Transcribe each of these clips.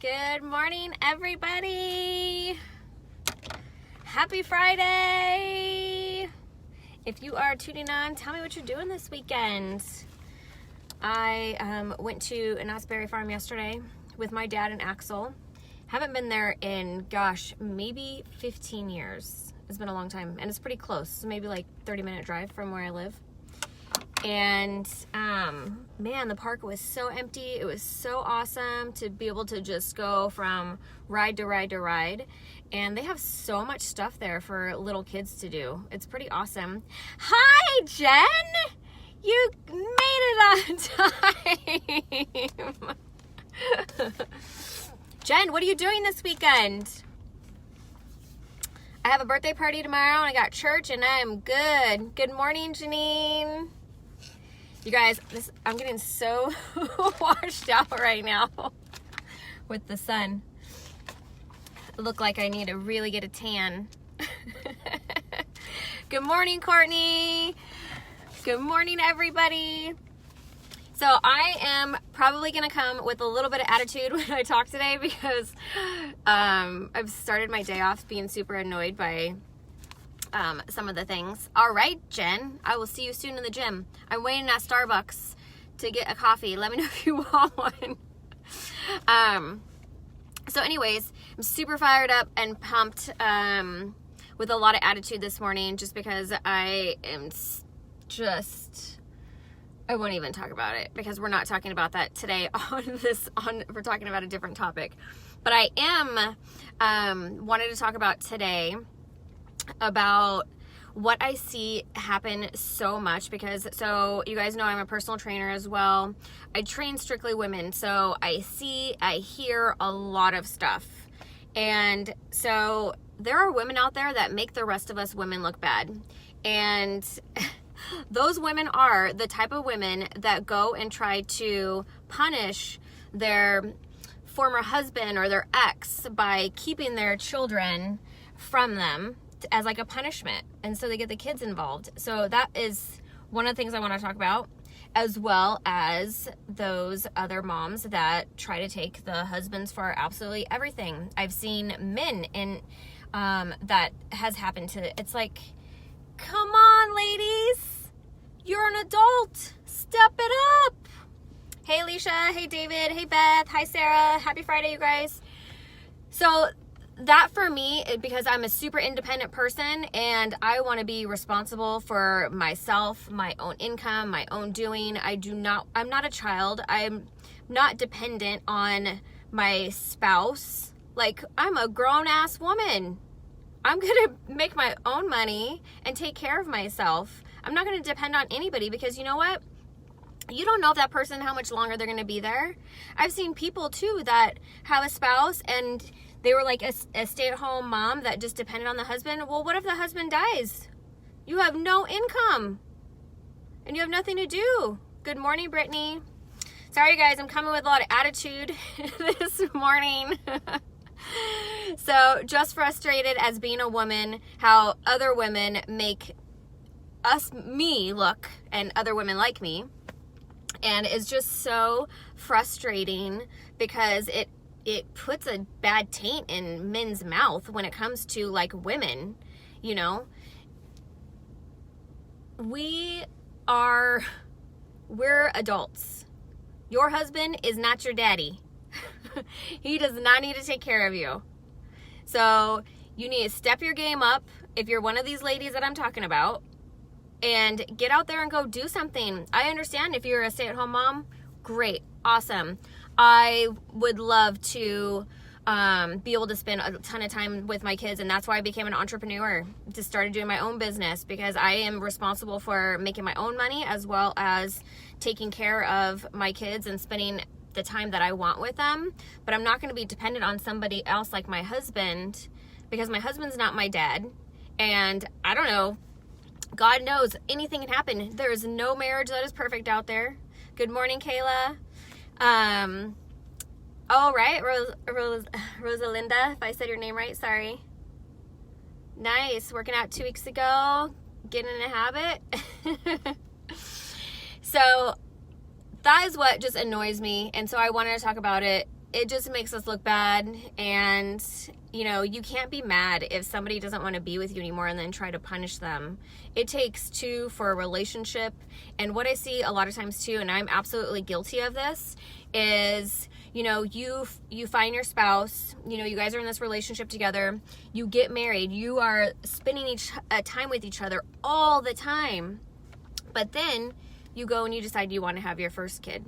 Good morning, everybody. Happy Friday. If you are tuning on, tell me what you're doing this weekend. I went to an Asbury farm yesterday with my dad and Axel. Haven't been there in, maybe 15 years. It's been a long time, and it's pretty close. So maybe like 30-minute drive from where I live. And man, the park was so empty. It was so awesome to be able to just go from ride to ride to ride. And they have so much stuff there for little kids to do. It's pretty awesome. Hi, Jen! You made it on time. Jen, what are you doing this weekend? I have a birthday party tomorrow, and I got church, and I am good. Good morning, Janine. You guys, I'm getting so washed out right now with the sun. I look like I need to really get a tan. Good morning, Courtney. Good morning, everybody. So I am probably going to come with a little bit of attitude when I talk today because I've started my day off being super annoyed by some of the things. All right, Jen, I will see you soon in the gym. I'm waiting at Starbucks to get a coffee. Let me know if you want one. So anyways, I'm super fired up and pumped with a lot of attitude this morning just because I won't even talk about it because we're not talking about that today we're talking about a different topic. But I am wanted to talk about today about what I see happen so much because, so you guys know I'm a personal trainer as well. I train strictly women, so I hear a lot of stuff. And so there are women out there that make the rest of us women look bad. And those women are the type of women that go and try to punish their former husband or their ex by keeping their children from them as like a punishment, and so they get the kids involved. So that is one of the things I want to talk about, as well as those other moms that try to take the husbands for absolutely everything. I've seen men in that has happened to. It's like, come on, ladies, you're an adult, step it up. Hey Alicia, hey David, hey Beth, hi Sarah, happy Friday, you guys. So that for me, because I'm a super independent person and I want to be responsible for myself, my own income, my own doing. I'm not a child. I'm not dependent on my spouse. Like, I'm a grown-ass woman. I'm going to make my own money and take care of myself. I'm not going to depend on anybody because you know what? You don't know if that person, how much longer they're going to be there. I've seen people too that have a spouse and they were like a stay-at-home mom that just depended on the husband. Well, what if the husband dies? You have no income and you have nothing to do. Good morning, Brittany. Sorry, guys, I'm coming with a lot of attitude this morning. So just frustrated as being a woman, how other women make me look and other women like me. And it's just so frustrating because it puts a bad taint in men's mouth when it comes to like women, you know. We're adults. Your husband is not your daddy. He does not need to take care of you. So you need to step your game up if you're one of these ladies that I'm talking about and get out there and go do something. I understand if you're a stay-at-home mom, great, awesome. I would love to be able to spend a ton of time with my kids, and that's why I became an entrepreneur. Just started doing my own business because I am responsible for making my own money as well as taking care of my kids and spending the time that I want with them. But I'm not going to be dependent on somebody else like my husband because my husband's not my dad. And I don't know, God knows anything can happen. There is no marriage that is perfect out there. Good morning, Kayla. Oh, right, Rosalinda, if I said your name right, sorry. Nice, working out 2 weeks ago, getting in a habit. So that is what just annoys me, and so I wanted to talk about it it just makes us look bad. And, you know, you can't be mad if somebody doesn't want to be with you anymore and then try to punish them. It takes two for a relationship. And what I see a lot of times too, and I'm absolutely guilty of this, is, you know, you find your spouse, you know, you guys are in this relationship together, you get married, you are spending time with each other all the time. But then you go and you decide you want to have your first kid,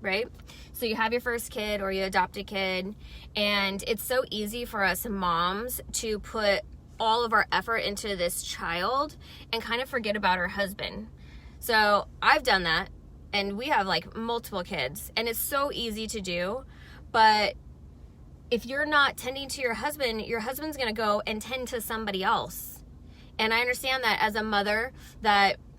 right? So you have your first kid or you adopt a kid, and it's so easy for us moms to put all of our effort into this child and kind of forget about our husband. So I've done that, and we have like multiple kids, and it's so easy to do. But if you're not tending to your husband's going to go and tend to somebody else. And I understand that as a mother,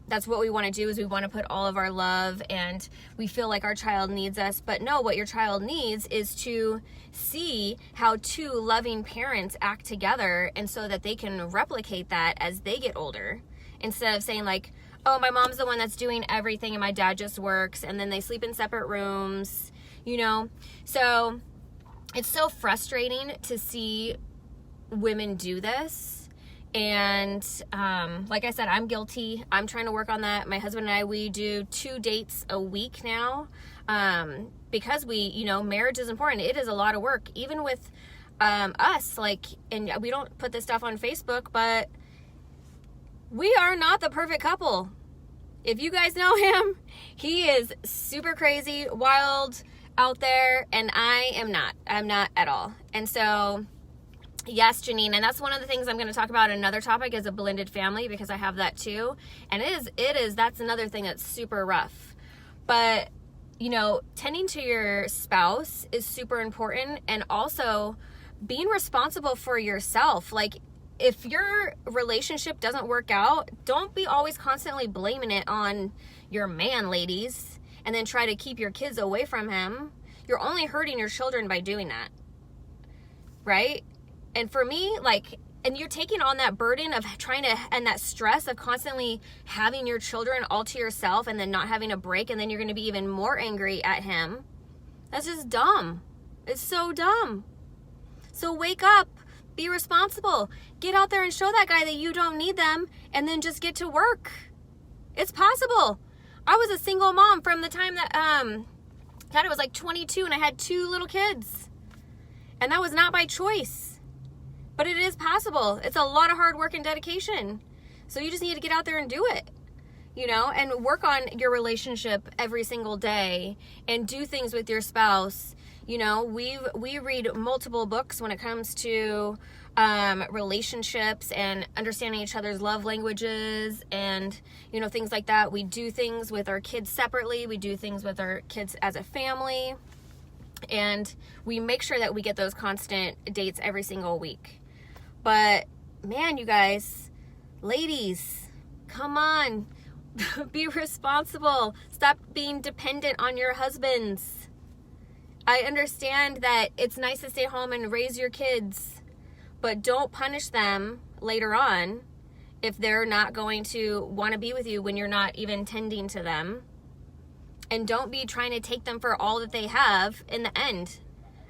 that's what we want to do, is we want to put all of our love, and we feel like our child needs us. But no, what your child needs is to see how two loving parents act together, and so that they can replicate that as they get older, instead of saying like, oh, my mom's the one that's doing everything and my dad just works, and then they sleep in separate rooms, you know. So it's so frustrating to see women do this. And like I said, I'm guilty. I'm trying to work on that. My husband and I, we do 2 dates a week now, because we, you know, marriage is important. It is a lot of work, even with us, like, and we don't put this stuff on Facebook, but we are not the perfect couple. If you guys know him, he is super crazy, wild, out there, and I am not. I'm not at all. And so, yes, Janine, and that's one of the things I'm going to talk about. Another topic is a blended family, because I have that too. And that's another thing that's super rough. But, you know, tending to your spouse is super important, and also being responsible for yourself. Like, if your relationship doesn't work out, don't be always constantly blaming it on your man, ladies, and then try to keep your kids away from him. You're only hurting your children by doing that, right? And for me, like, and you're taking on that burden of trying to, and that stress of constantly having your children all to yourself and then not having a break, and then you're going to be even more angry at him. That's just dumb. It's so dumb. So wake up, be responsible, get out there and show that guy that you don't need them, and then just get to work. It's possible. I was a single mom from the time that, God, I was like 22, and I had 2 little kids. And that was not by choice. But it is possible. It's a lot of hard work and dedication. So you just need to get out there and do it, you know, and work on your relationship every single day, and do things with your spouse. You know, we read multiple books when it comes to relationships and understanding each other's love languages, and, you know, things like that. We do things with our kids separately. We do things with our kids as a family. And we make sure that we get those constant dates every single week. But, man, you guys, ladies, come on. Be responsible. Stop being dependent on your husbands. I understand that it's nice to stay home and raise your kids, but don't punish them later on if they're not going to want to be with you when you're not even tending to them. And don't be trying to take them for all that they have in the end.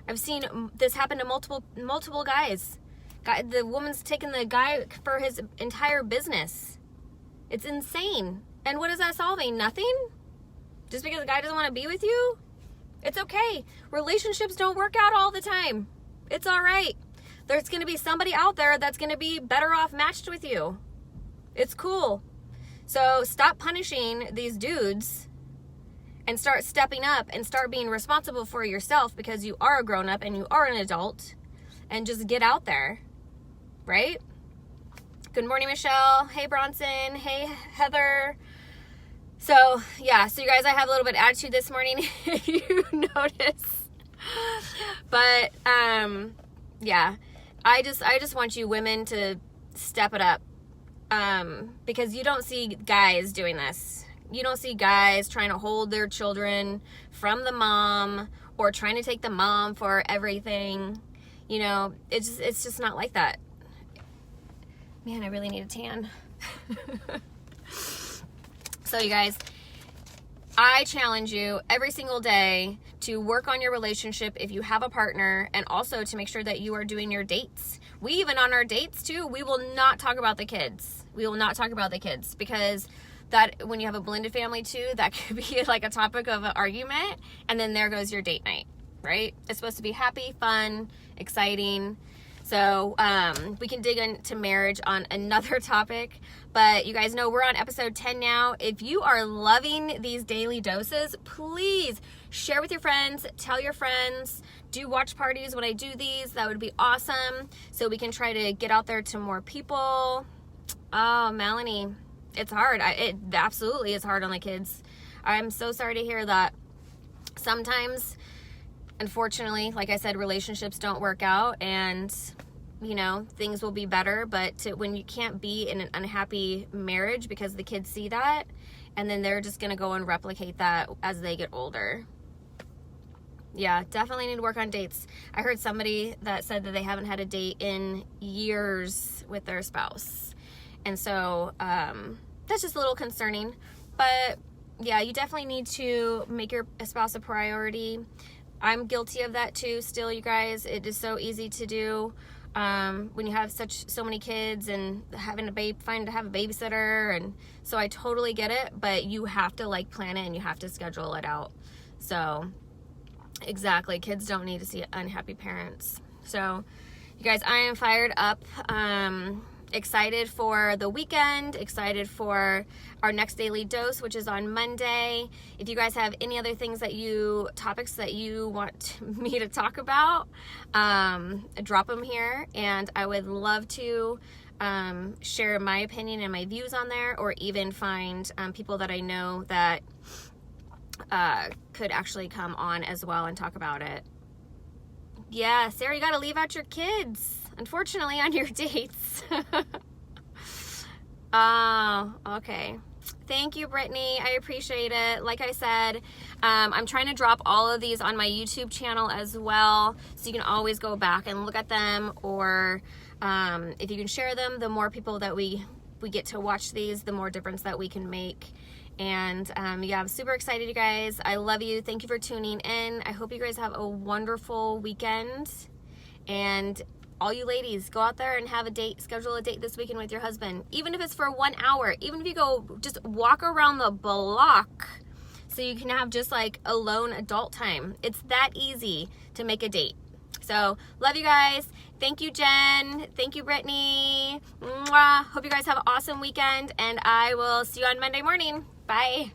I've seen this happen to multiple guys. The woman's taking the guy for his entire business. It's insane. And what is that solving? Nothing? Just because the guy doesn't want to be with you? It's okay. Relationships don't work out all the time. It's all right. There's going to be somebody out there that's going to be better off matched with you. It's cool. So stop punishing these dudes and start stepping up and start being responsible for yourself, because you are a grown-up and you are an adult, and just get out there, right? Good morning, Michelle. Hey, Bronson. Hey, Heather. So, yeah, so you guys, I have a little bit of attitude this morning, if you notice. But, yeah, I just want you women to step it up, because you don't see guys doing this. You don't see guys trying to hold their children from the mom, or trying to take the mom for everything. You know, it's just not like that. Man, I really need a tan. So you guys, I challenge you every single day to work on your relationship if you have a partner, and also to make sure that you are doing your dates. We even on our dates too, we will not talk about the kids. We will not talk about the kids, because that when you have a blended family too, that could be like a topic of an argument, and then there goes your date night, right? It's supposed to be happy, fun, exciting. So we can dig into marriage on another topic, but you guys know we're on episode 10 now. If you are loving these daily doses, please share with your friends, tell your friends, do watch parties when I do these. That would be awesome, so we can try to get out there to more people. Oh, Melanie, it's hard. It absolutely is hard on the kids. I'm so sorry to hear that. Sometimes, unfortunately, like I said, relationships don't work out, and you know, things will be better, but when you can't be in an unhappy marriage because the kids see that, and then they're just going to go and replicate that as they get older. Yeah, definitely need to work on dates. I heard somebody that said that they haven't had a date in years with their spouse. And so that's just a little concerning. But yeah, you definitely need to make your spouse a priority. I'm guilty of that too still, you guys. It is so easy to do when you have so many kids and having to have a babysitter. And so I totally get it, but you have to like plan it and you have to schedule it out. So exactly, kids don't need to see unhappy parents. So you guys, I am fired up. Excited for the weekend, excited for our next daily dose, which is on Monday. If you guys have any other topics that you want me to talk about, drop them here, and I would love to share my opinion and my views on there, or even find people that I know that could actually come on as well and talk about it. Yeah, Sarah, you gotta leave out your kids, unfortunately, on your dates. Oh, okay. Thank you, Brittany. I appreciate it. Like I said, I'm trying to drop all of these on my YouTube channel as well, so you can always go back and look at them, or if you can share them, the more people that we get to watch these, the more difference that we can make. And yeah, I'm super excited, you guys. I love you. Thank you for tuning in. I hope you guys have a wonderful weekend. And all you ladies, go out there and have a date. Schedule a date this weekend with your husband. Even if it's for 1 hour. Even if you go just walk around the block, so you can have just like alone adult time. It's that easy to make a date. So love you guys. Thank you, Jen. Thank you, Brittany. Mwah. Hope you guys have an awesome weekend, and I will see you on Monday morning. Bye.